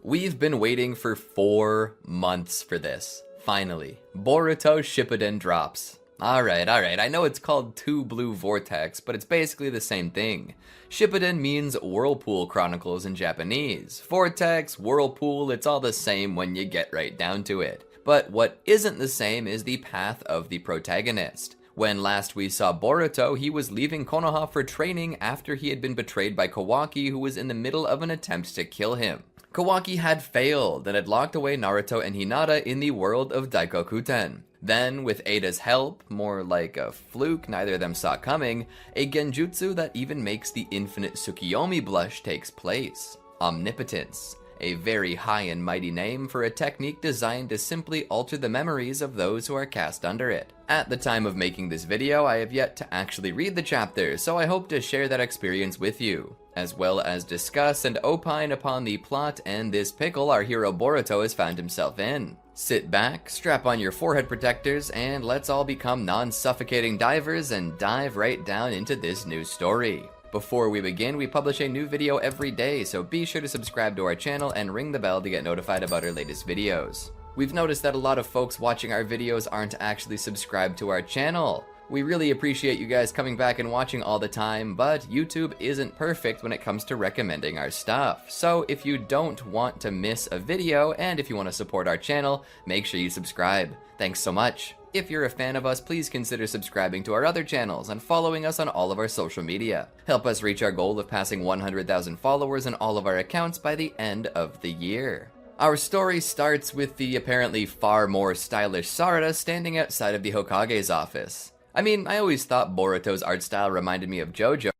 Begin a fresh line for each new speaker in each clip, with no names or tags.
We've been waiting for 4 months for this. Finally, Boruto Shippuden drops. Alright, I know it's called 2 Blue Vortex, but it's basically the same thing. Shippuden means Whirlpool Chronicles in Japanese. Vortex, Whirlpool, it's all the same when you get right down to it. But what isn't the same is the path of the protagonist. When last we saw Boruto, he was leaving Konoha for training after he had been betrayed by Kawaki, who was in the middle of an attempt to kill him. Kawaki had failed and had locked away Naruto and Hinata in the world of Daikokuten. Then, with Ada's help, more like a fluke neither of them saw coming, a genjutsu that even makes the infinite Tsukiyomi blush takes place. Omnipotence. A very high and mighty name for a technique designed to simply alter the memories of those who are cast under it. At the time of making this video, I have yet to actually read the chapter, so I hope to share that experience with you, as well as discuss and opine upon the plot and this pickle our hero Boruto has found himself in. Sit back, strap on your forehead protectors, and let's all become non-suffocating divers and dive right down into this new story. Before we begin, we publish a new video every day, so be sure to subscribe to our channel and ring the bell to get notified about our latest videos. We've noticed that a lot of folks watching our videos aren't actually subscribed to our channel. We really appreciate you guys coming back and watching all the time, but YouTube isn't perfect when it comes to recommending our stuff. So if you don't want to miss a video, and if you want to support our channel, make sure you subscribe. Thanks so much. If you're a fan of us, please consider subscribing to our other channels and following us on all of our social media. Help us reach our goal of passing 100,000 followers on all of our accounts by the end of the year. Our story starts with the apparently far more stylish Sarada standing outside of the Hokage's office. I mean, I always thought Boruto's art style reminded me of JoJo,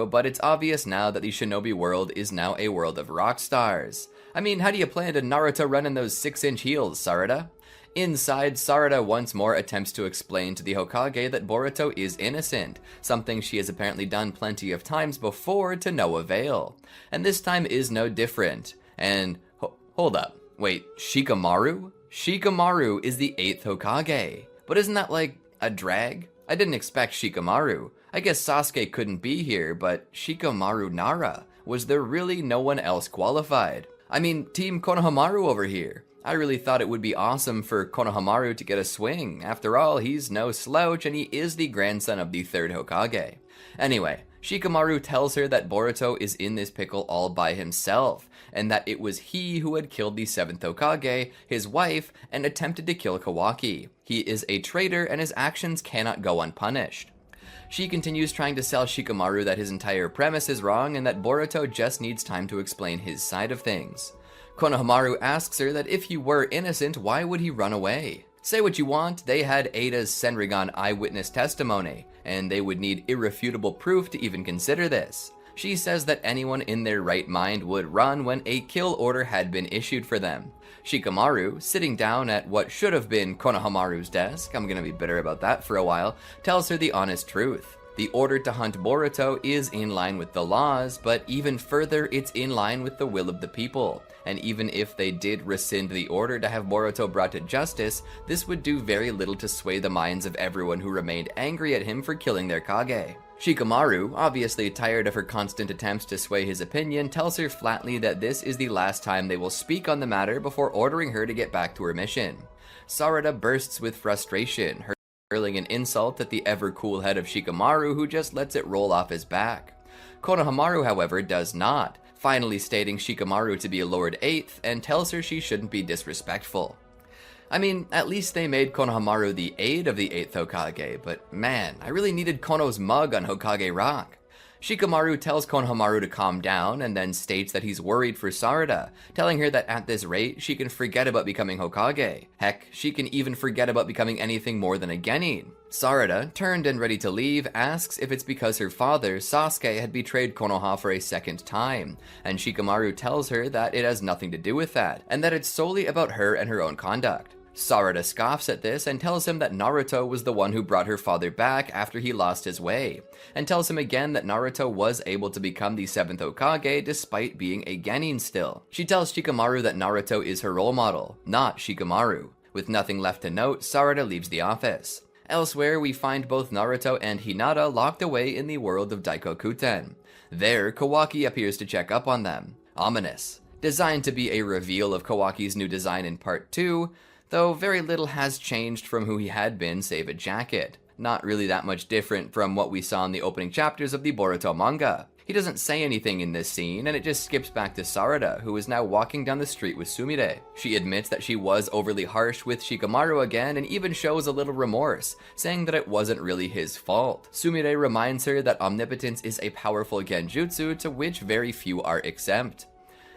but it's obvious now that the shinobi world is now a world of rock stars. I mean, how do you plan to Naruto run in those 6-inch heels, Sarada? Inside, Sarada once more attempts to explain to the Hokage that Boruto is innocent, something she has apparently done plenty of times before to no avail. And this time is no different. And, hold up, wait, Shikamaru? Shikamaru is the 8th Hokage. But isn't that like a drag? I didn't expect Shikamaru. I guess Sasuke couldn't be here, but Shikamaru Nara. Was there really no one else qualified? I mean, Team Konohamaru over here. I really thought it would be awesome for Konohamaru to get a swing. After all, he's no slouch and he is the grandson of the 3rd Hokage. Anyway, Shikamaru tells her that Boruto is in this pickle all by himself, and that it was he who had killed the 7th Hokage, his wife, and attempted to kill Kawaki. He is a traitor and his actions cannot go unpunished. She continues trying to sell Shikamaru that his entire premise is wrong and that Boruto just needs time to explain his side of things. Konohamaru asks her that if he were innocent, why would he run away? Say what you want, they had Ada's Senrigan eyewitness testimony, and they would need irrefutable proof to even consider this. She says that anyone in their right mind would run when a kill order had been issued for them. Shikamaru, sitting down at what should have been Konohamaru's desk, I'm gonna be bitter about that for a while, tells her the honest truth. The order to hunt Boruto is in line with the laws, but even further, it's in line with the will of the people. And even if they did rescind the order to have Boruto brought to justice, this would do very little to sway the minds of everyone who remained angry at him for killing their Kage. Shikamaru, obviously tired of her constant attempts to sway his opinion, tells her flatly that this is the last time they will speak on the matter before ordering her to get back to her mission. Sarada bursts with frustration, hurling an insult at the ever-cool head of Shikamaru, who just lets it roll off his back. Konohamaru, however, does not, finally stating Shikamaru to be a Lord 8th and tells her she shouldn't be disrespectful. I mean, at least they made Konohamaru the aide of the 8th Hokage, but man, I really needed Kono's mug on Hokage Rock. Shikamaru tells Konohamaru to calm down and then states that he's worried for Sarada, telling her that at this rate, she can forget about becoming Hokage. Heck, she can even forget about becoming anything more than a genin. Sarada, turned and ready to leave, asks if it's because her father, Sasuke, had betrayed Konoha for a 2nd time, and Shikamaru tells her that it has nothing to do with that, and that it's solely about her and her own conduct. Sarada scoffs at this and tells him that Naruto was the one who brought her father back after he lost his way, and tells him again that Naruto was able to become the 7th Hokage despite being a genin still. She tells Shikamaru that Naruto is her role model, not Shikamaru. With nothing left to note, Sarada leaves the office. Elsewhere, we find both Naruto and Hinata locked away in the world of Daikokuten. There, Kawaki appears to check up on them. Ominous. designed to be a reveal of Kawaki's new design in part 2, though very little has changed from who he had been save a jacket. Not really that much different from what we saw in the opening chapters of the Boruto manga. He doesn't say anything in this scene, and it just skips back to Sarada, who is now walking down the street with Sumire. She admits that she was overly harsh with Shikamaru again, and even shows a little remorse, saying that it wasn't really his fault. Sumire reminds her that omnipotence is a powerful genjutsu to which very few are exempt.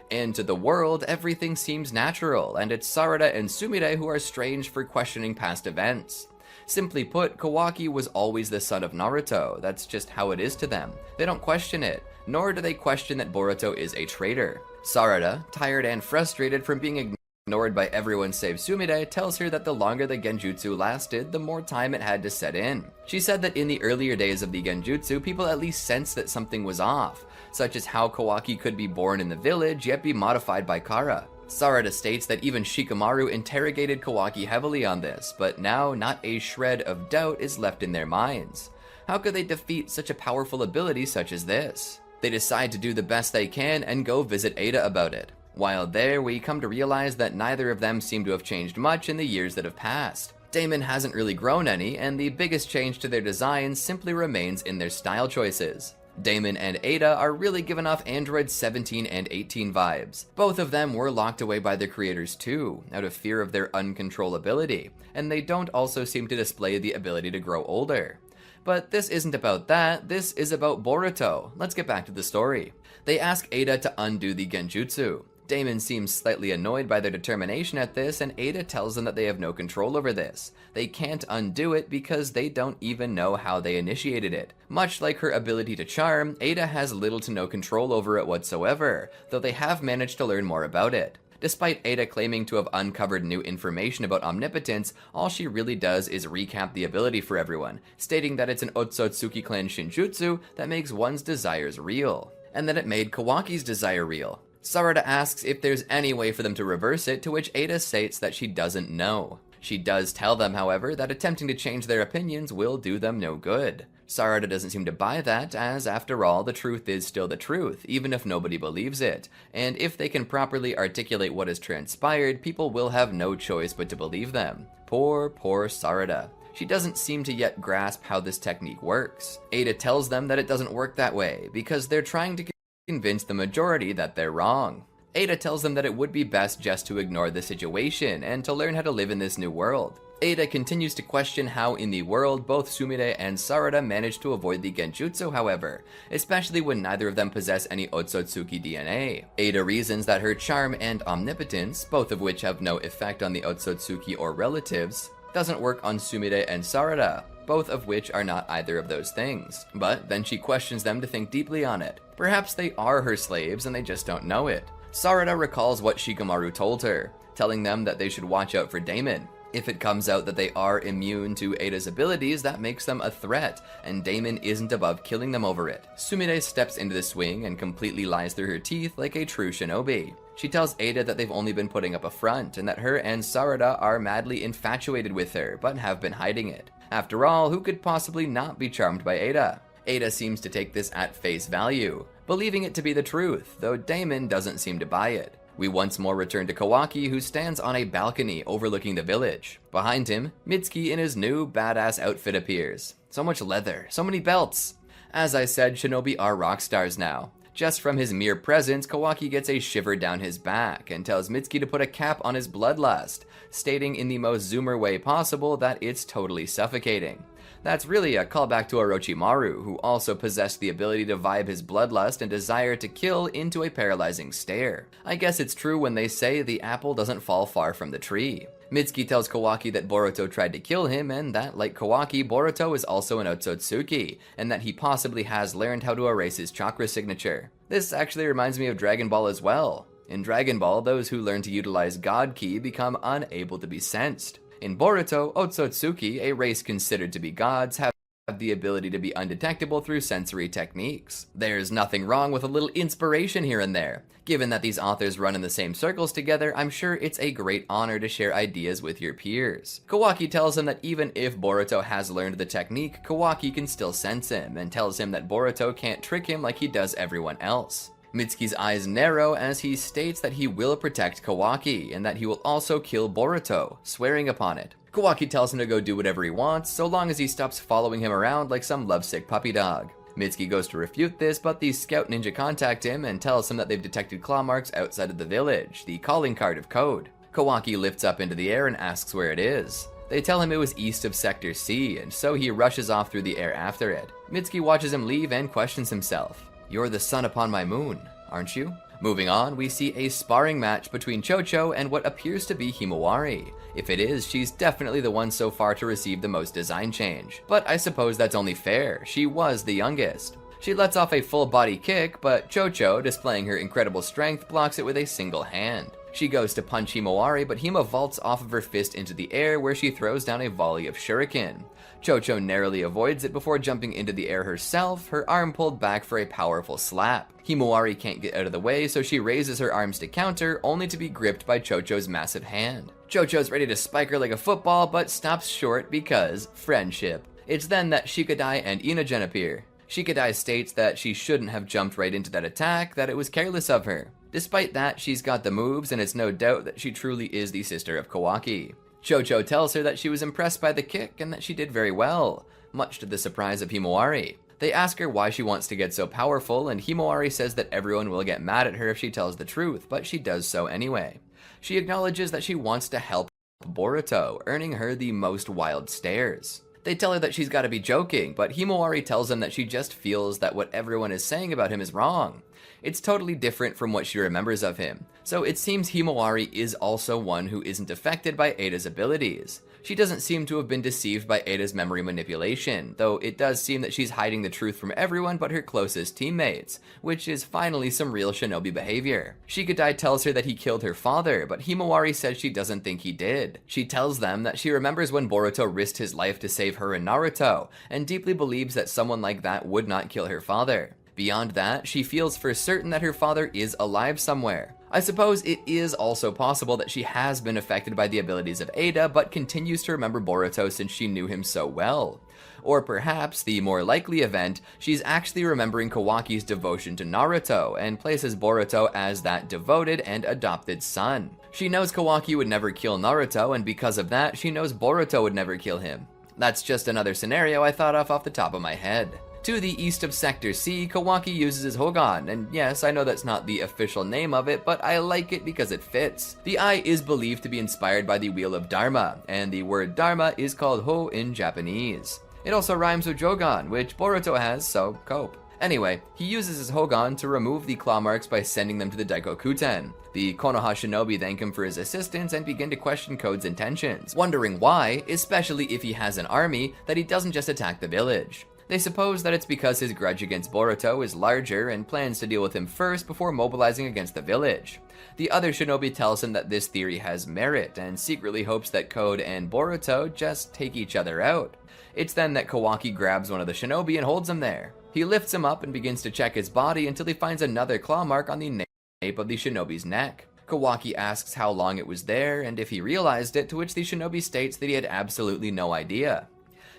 And to the world, everything seems natural, and it's Sarada and Sumire who are strange for questioning past events. Simply put, Kawaki was always the son of Naruto. That's just how it is to them. They don't question it, nor do they question that Boruto is a traitor. Sarada, tired and frustrated from being ignored by everyone save Sumire, tells her that the longer the genjutsu lasted, the more time it had to set in. She said that in the earlier days of the genjutsu, people at least sensed that something was off, such as how Kawaki could be born in the village yet be modified by Kara. Sarada states that even Shikamaru interrogated Kawaki heavily on this, but now not a shred of doubt is left in their minds. How could they defeat such a powerful ability such as this? They decide to do the best they can and go visit Ada about it. While there, we come to realize that neither of them seem to have changed much in the years that have passed. Damon hasn't really grown any, and the biggest change to their designs simply remains in their style choices. Damon and Ada are really giving off Android 17 and 18 vibes. Both of them were locked away by their creators too, out of fear of their uncontrollability, and they don't also seem to display the ability to grow older. But this isn't about that, this is about Boruto. Let's get back to the story. They ask Ada to undo the genjutsu. Damon seems slightly annoyed by their determination at this, and Ada tells them that they have no control over this. They can't undo it because they don't even know how they initiated it. Much like her ability to charm, Ada has little to no control over it whatsoever, though they have managed to learn more about it. Despite Ada claiming to have uncovered new information about omnipotence, all she really does is recap the ability for everyone, stating that it's an Otsutsuki clan shinjutsu that makes one's desires real, and that it made Kawaki's desire real. Sarada asks if there's any way for them to reverse it, to which Ada states that she doesn't know. She does tell them, however, that attempting to change their opinions will do them no good. Sarada doesn't seem to buy that, as after all, the truth is still the truth, even if nobody believes it. And if they can properly articulate what has transpired, people will have no choice but to believe them. Poor Sarada. She doesn't seem to yet grasp how this technique works. Ada tells them that it doesn't work that way, because they're trying to convince the majority that they're wrong. Ada tells them that it would be best just to ignore the situation and to learn how to live in this new world. Ada continues to question how in the world both Sumire and Sarada managed to avoid the genjutsu, however, especially when neither of them possess any Otsutsuki DNA. Ada reasons that her charm and omnipotence, both of which have no effect on the Otsutsuki or relatives, doesn't work on Sumire and Sarada, both of which are not either of those things. But then she questions them to think deeply on it. Perhaps they are her slaves and they just don't know it. Sarada recalls what Shikamaru told her, telling them that they should watch out for Damon. If it comes out that they are immune to Ada's abilities, that makes them a threat, and Damon isn't above killing them over it. Sumire steps into the swing and completely lies through her teeth like a true shinobi. She tells Ada that they've only been putting up a front, and that her and Sarada are madly infatuated with her, but have been hiding it. After all, who could possibly not be charmed by Ada? Ada seems to take this at face value, believing it to be the truth, though Damon doesn't seem to buy it. We once more return to Kawaki, who stands on a balcony overlooking the village. Behind him, Mitsuki in his new badass outfit appears. So much leather, so many belts. As I said, shinobi are rock stars now. Just from his mere presence, Kawaki gets a shiver down his back and tells Mitsuki to put a cap on his bloodlust, stating in the most zoomer way possible that it's totally suffocating. That's really a callback to Orochimaru, who also possessed the ability to vibe his bloodlust and desire to kill into a paralyzing stare. I guess it's true when they say the apple doesn't fall far from the tree. Mitsuki tells Kawaki that Boruto tried to kill him, and that, like Kawaki, Boruto is also an Otsutsuki, and that he possibly has learned how to erase his chakra signature. This actually reminds me of Dragon Ball as well. In Dragon Ball, those who learn to utilize God Ki become unable to be sensed. In Boruto, Otsutsuki, a race considered to be gods, have the ability to be undetectable through sensory techniques. There's nothing wrong with a little inspiration here and there. Given that these authors run in the same circles together, I'm sure it's a great honor to share ideas with your peers. Kawaki tells him that even if Boruto has learned the technique, Kawaki can still sense him, and tells him that Boruto can't trick him like he does everyone else. Mitsuki's eyes narrow as he states that he will protect Kawaki and that he will also kill Boruto, swearing upon it. Kawaki tells him to go do whatever he wants, so long as he stops following him around like some lovesick puppy dog. Mitsuki goes to refute this, but the scout ninja contact him and tells him that they've detected claw marks outside of the village, the calling card of code. Kawaki lifts up into the air and asks where it is. They tell him it was east of Sector C, and so he rushes off through the air after it. Mitsuki watches him leave and questions himself. "You're the sun upon my moon, aren't you?" Moving on, we see a sparring match between Chocho and what appears to be Himawari. If it is, she's definitely the one so far to receive the most design change. But I suppose that's only fair, she was the youngest. She lets off a full body kick, but Chocho, displaying her incredible strength, blocks it with a single hand. She goes to punch Himawari, but Hima vaults off of her fist into the air where she throws down a volley of shuriken. Chocho narrowly avoids it before jumping into the air herself, her arm pulled back for a powerful slap. Himawari can't get out of the way, so she raises her arms to counter, only to be gripped by Chocho's massive hand. Chocho's ready to spike her like a football, but stops short because friendship. It's then that Shikadai and Inogen appear. Shikadai states that she shouldn't have jumped right into that attack, that it was careless of her. Despite that, she's got the moves, and it's no doubt that she truly is the sister of Kawaki. Chocho tells her that she was impressed by the kick and that she did very well, much to the surprise of Himawari. They ask her why she wants to get so powerful, and Himawari says that everyone will get mad at her if she tells the truth, but she does so anyway. She acknowledges that she wants to help Boruto, earning her the most wild stares. They tell her that she's gotta be joking, but Himawari tells them that she just feels that what everyone is saying about him is wrong. It's totally different from what she remembers of him, so it seems Himawari is also one who isn't affected by Ada's abilities. She doesn't seem to have been deceived by Ada's memory manipulation, though it does seem that she's hiding the truth from everyone but her closest teammates, which is finally some real shinobi behavior. Shikadai tells her that he killed her father, but Himawari says she doesn't think he did. She tells them that she remembers when Boruto risked his life to save her and Naruto, and deeply believes that someone like that would not kill her father. Beyond that, she feels for certain that her father is alive somewhere. I suppose it is also possible that she has been affected by the abilities of Ada, but continues to remember Boruto since she knew him so well. Or perhaps, the more likely event, she's actually remembering Kawaki's devotion to Naruto, and places Boruto as that devoted and adopted son. She knows Kawaki would never kill Naruto, and because of that, she knows Boruto would never kill him. That's just another scenario I thought of off the top of my head. To the east of Sector C, Kawaki uses his Hogan, and yes, I know that's not the official name of it, but I like it because it fits. The eye is believed to be inspired by the Wheel of Dharma, and the word Dharma is called Ho in Japanese. It also rhymes with Jogan, which Boruto has, so cope. Anyway, he uses his Hogan to remove the claw marks by sending them to the Daikokuten. The Konoha shinobi thank him for his assistance and begin to question Code's intentions, wondering why, especially if he has an army, that he doesn't just attack the village. They suppose that it's because his grudge against Boruto is larger and plans to deal with him first before mobilizing against the village. The other shinobi tells him that this theory has merit and secretly hopes that Code and Boruto just take each other out. It's then that Kawaki grabs one of the shinobi and holds him there. He lifts him up and begins to check his body until he finds another claw mark on the nape of the shinobi's neck. Kawaki asks how long it was there and if he realized it, to which the shinobi states that he had absolutely no idea.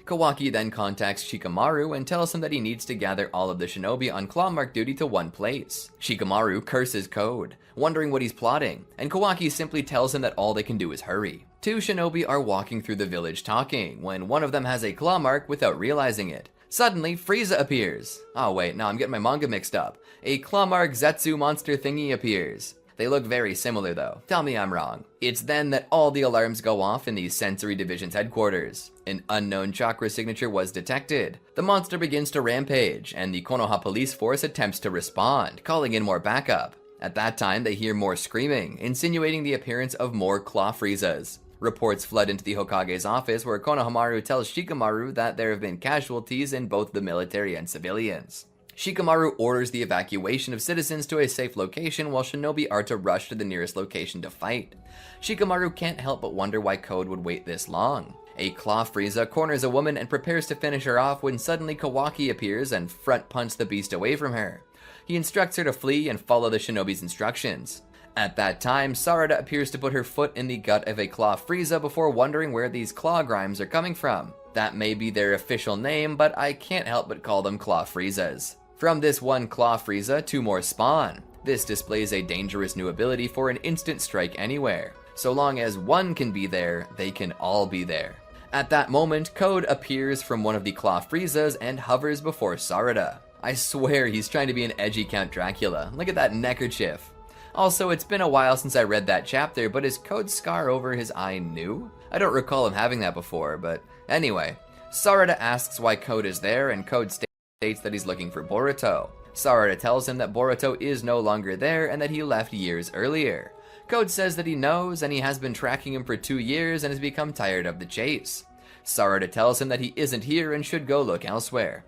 Kawaki then contacts Shikamaru and tells him that he needs to gather all of the shinobi on claw mark duty to one place. Shikamaru curses Code, wondering what he's plotting, and Kawaki simply tells him that all they can do is hurry. Two shinobi are walking through the village talking, when one of them has a claw mark without realizing it. Suddenly, Frieza appears. Oh wait, no, I'm getting my manga mixed up. A claw mark Zetsu monster thingy appears. They look very similar though. Tell me I'm wrong. It's then that all the alarms go off in the Sensory Division's headquarters. An unknown chakra signature was detected. The monster begins to rampage, and the Konoha police force attempts to respond, calling in more backup. At that time, they hear more screaming, insinuating the appearance of more Claw Friezas. Reports flood into the Hokage's office, where Konohamaru tells Shikamaru that there have been casualties in both the military and civilians. Shikamaru orders the evacuation of citizens to a safe location while shinobi are to rush to the nearest location to fight. Shikamaru can't help but wonder why Code would wait this long. A Claw Frieza corners a woman and prepares to finish her off when suddenly Kawaki appears and front punches the beast away from her. He instructs her to flee and follow the shinobi's instructions. At that time, Sarada appears to put her foot in the gut of a Claw Frieza before wondering where these claw grimes are coming from. That may be their official name, but I can't help but call them Claw Friezas. From this one Claw Frieza, 2 more spawn. This displays a dangerous new ability for an instant strike anywhere. So long as one can be there, they can all be there. At that moment, Code appears from one of the Claw Friezas and hovers before Sarada. I swear he's trying to be an edgy Count Dracula. Look at that neckerchief. Also, it's been a while since I read that chapter, but is Code's scar over his eye new? I don't recall him having that before, but anyway. Sarada asks why Code is there, and Code states that he's looking for Boruto. Sarada tells him that Boruto is no longer there and that he left years earlier. Code says that he knows and he has been tracking him for 2 years and has become tired of the chase. Sarada tells him that he isn't here and should go look elsewhere.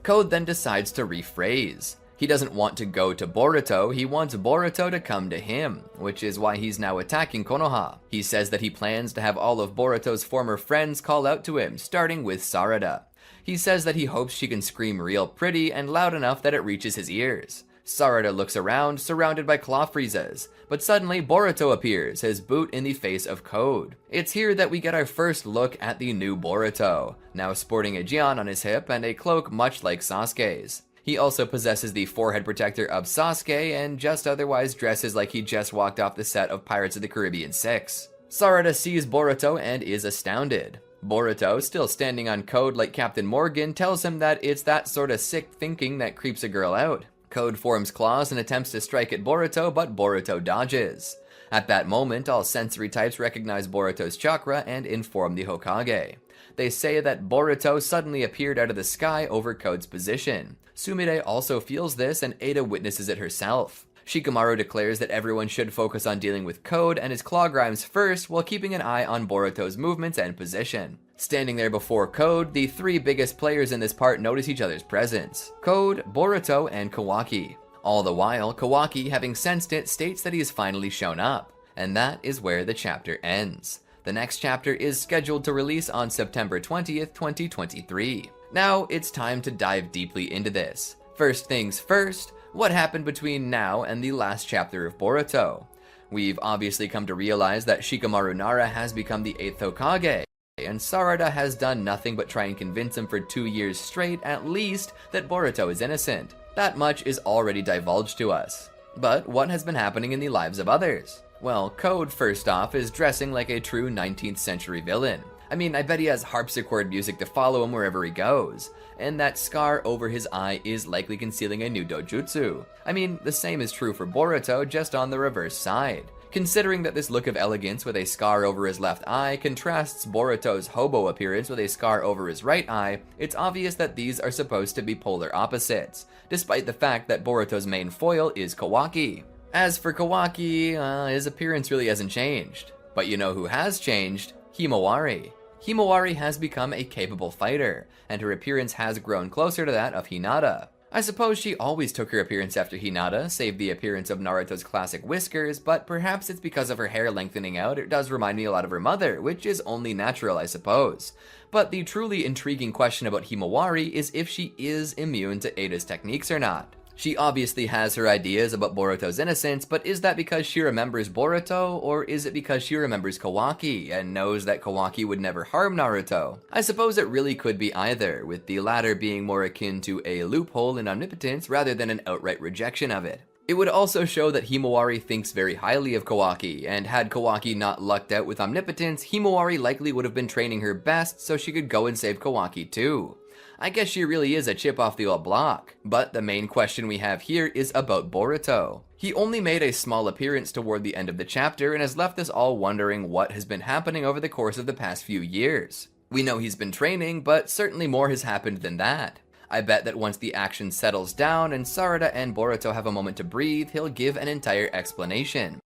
Code then decides to rephrase. He doesn't want to go to Boruto, he wants Boruto to come to him, which is why he's now attacking Konoha. He says that he plans to have all of Boruto's former friends call out to him, starting with Sarada. He says that he hopes she can scream real pretty and loud enough that it reaches his ears. Sarada looks around, surrounded by Claw Friezas, but suddenly Boruto appears, his boot in the face of Code. It's here that we get our first look at the new Boruto, now sporting a Jian on his hip and a cloak much like Sasuke's. He also possesses the forehead protector of Sasuke and just otherwise dresses like he just walked off the set of Pirates of the Caribbean 6. Sarada sees Boruto and is astounded. Boruto, still standing on Code like Captain Morgan, tells him that it's that sort of sick thinking that creeps a girl out. Code forms claws and attempts to strike at Boruto, but Boruto dodges. At that moment, all sensory types recognize Boruto's chakra and inform the Hokage. They say that Boruto suddenly appeared out of the sky over Code's position. Sumire also feels this and Ada witnesses it herself. Shikamaru declares that everyone should focus on dealing with Code and his claw grimes first while keeping an eye on Boruto's movements and position. Standing there before Code, the 3 biggest players in this part notice each other's presence: Code, Boruto, and Kawaki. All the while, Kawaki, having sensed it, states that he has finally shown up. And that is where the chapter ends. The next chapter is scheduled to release on September 20th, 2023. Now, it's time to dive deeply into this. First things first, what happened between now and the last chapter of Boruto? We've obviously come to realize that Shikamaru Nara has become the 8th Hokage, and Sarada has done nothing but try and convince him for 2 years straight, at least, that Boruto is innocent. That much is already divulged to us. But what has been happening in the lives of others? Well, Code, first off, is dressing like a true 19th century villain. I mean, I bet he has harpsichord music to follow him wherever he goes. And that scar over his eye is likely concealing a new dojutsu. I mean, the same is true for Boruto, just on the reverse side. Considering that this look of elegance with a scar over his left eye contrasts Boruto's hobo appearance with a scar over his right eye, it's obvious that these are supposed to be polar opposites, despite the fact that Boruto's main foil is Kawaki. As for Kawaki, his appearance really hasn't changed. But you know who has changed? Himawari. Himawari has become a capable fighter, and her appearance has grown closer to that of Hinata. I suppose she always took her appearance after Hinata, save the appearance of Naruto's classic whiskers, but perhaps it's because of her hair lengthening out. It does remind me a lot of her mother, which is only natural, I suppose. But the truly intriguing question about Himawari is if she is immune to Ada's techniques or not. She obviously has her ideas about Boruto's innocence, but is that because she remembers Boruto, or is it because she remembers Kawaki and knows that Kawaki would never harm Naruto? I suppose it really could be either, with the latter being more akin to a loophole in omnipotence rather than an outright rejection of it. It would also show that Himawari thinks very highly of Kawaki, and had Kawaki not lucked out with omnipotence, Himawari likely would have been training her best so she could go and save Kawaki too. I guess she really is a chip off the old block. But the main question we have here is about Boruto. He only made a small appearance toward the end of the chapter and has left us all wondering what has been happening over the course of the past few years. We know he's been training, but certainly more has happened than that. I bet that once the action settles down and Sarada and Boruto have a moment to breathe, he'll give an entire explanation.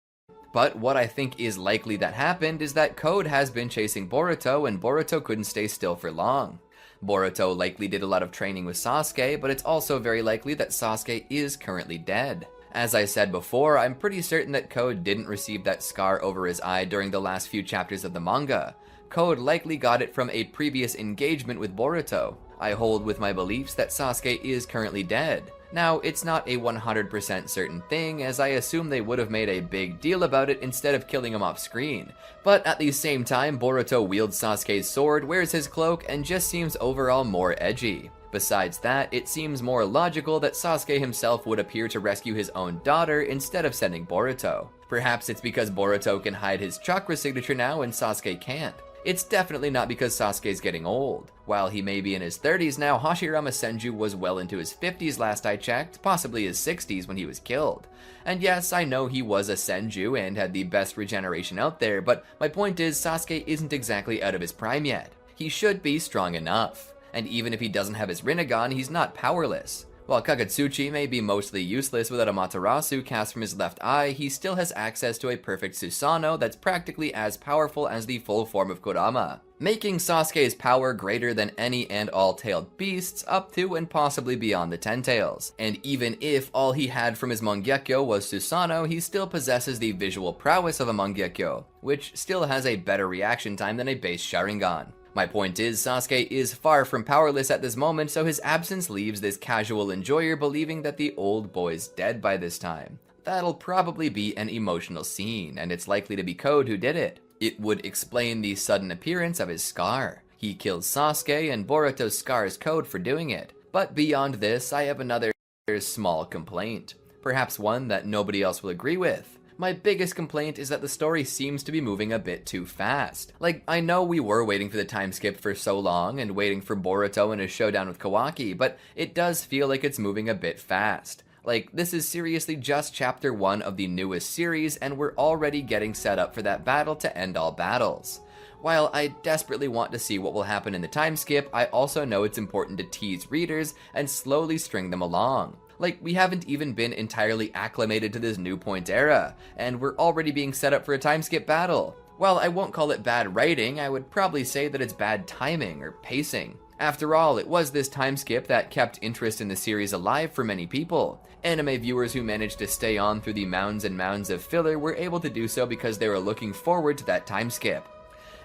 But what I think is likely that happened is that Code has been chasing Boruto and Boruto couldn't stay still for long. Boruto likely did a lot of training with Sasuke, but it's also very likely that Sasuke is currently dead. As I said before, I'm pretty certain that Code didn't receive that scar over his eye during the last few chapters of the manga. Code likely got it from a previous engagement with Boruto. I hold with my beliefs that Sasuke is currently dead. Now, it's not a 100% certain thing, as I assume they would have made a big deal about it instead of killing him off screen. But at the same time, Boruto wields Sasuke's sword, wears his cloak, and just seems overall more edgy. Besides that, it seems more logical that Sasuke himself would appear to rescue his own daughter instead of sending Boruto. Perhaps it's because Boruto can hide his chakra signature now and Sasuke can't. It's definitely not because Sasuke's getting old. While he may be in his 30s now, Hashirama Senju was well into his 50s last I checked, possibly his 60s when he was killed. And yes, I know he was a Senju and had the best regeneration out there, but my point is Sasuke isn't exactly out of his prime yet. He should be strong enough. And even if he doesn't have his Rinnegan, he's not powerless. While Kagutsuchi may be mostly useless without a Materasu cast from his left eye, he still has access to a perfect Susanoo that's practically as powerful as the full form of Kurama, making Sasuke's power greater than any and all tailed beasts up to and possibly beyond the Ten Tails. And even if all he had from his Mangekyo was Susanoo, he still possesses the visual prowess of a Mangekyo, which still has a better reaction time than a base Sharingan. My point is, Sasuke is far from powerless at this moment, so his absence leaves this casual enjoyer believing that the old boy's dead by this time. That'll probably be an emotional scene, and it's likely to be Code who did it. It would explain the sudden appearance of his scar. He killed Sasuke, and Boruto scars Code for doing it. But beyond this, I have another small complaint. Perhaps one that nobody else will agree with. My biggest complaint is that the story seems to be moving a bit too fast. Like, I know we were waiting for the time skip for so long and waiting for Boruto and his showdown with Kawaki, but it does feel like it's moving a bit fast. Like, this is seriously just chapter 1 of the newest series and we're already getting set up for that battle to end all battles. While I desperately want to see what will happen in the time skip, I also know it's important to tease readers and slowly string them along. Like, we haven't even been entirely acclimated to this new point era, and we're already being set up for a time skip battle. While I won't call it bad writing, I would probably say that it's bad timing or pacing. After all, it was this time skip that kept interest in the series alive for many people. Anime viewers who managed to stay on through the mounds and mounds of filler were able to do so because they were looking forward to that time skip.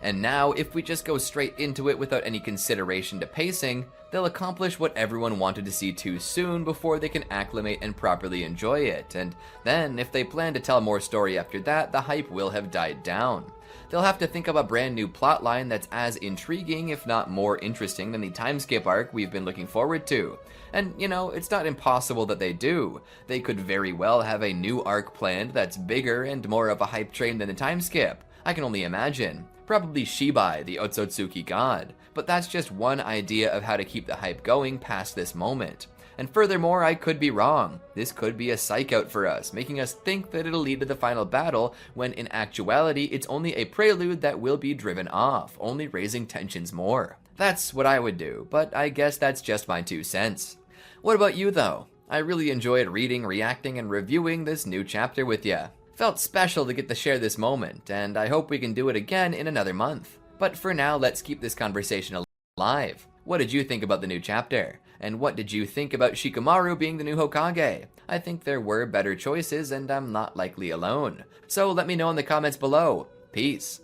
And now, if we just go straight into it without any consideration to pacing, they'll accomplish what everyone wanted to see too soon before they can acclimate and properly enjoy it, and then, if they plan to tell more story after that, the hype will have died down. They'll have to think of a brand new plotline that's as intriguing, if not more interesting, than the time skip arc we've been looking forward to. And, you know, it's not impossible that they do. They could very well have a new arc planned that's bigger and more of a hype train than the time skip. I can only imagine. Probably Shibai, the Otsutsuki god, but that's just one idea of how to keep the hype going past this moment. And furthermore, I could be wrong. This could be a psych out for us, making us think that it'll lead to the final battle, when in actuality it's only a prelude that will be driven off, only raising tensions more. That's what I would do, but I guess that's just my 2 cents. What about you though? I really enjoyed reading, reacting, and reviewing this new chapter with ya. Felt special to get to share this moment, and I hope we can do it again in another month. But for now, let's keep this conversation alive. What did you think about the new chapter? And what did you think about Shikamaru being the new Hokage? I think there were better choices, and I'm not likely alone. So let me know in the comments below. Peace.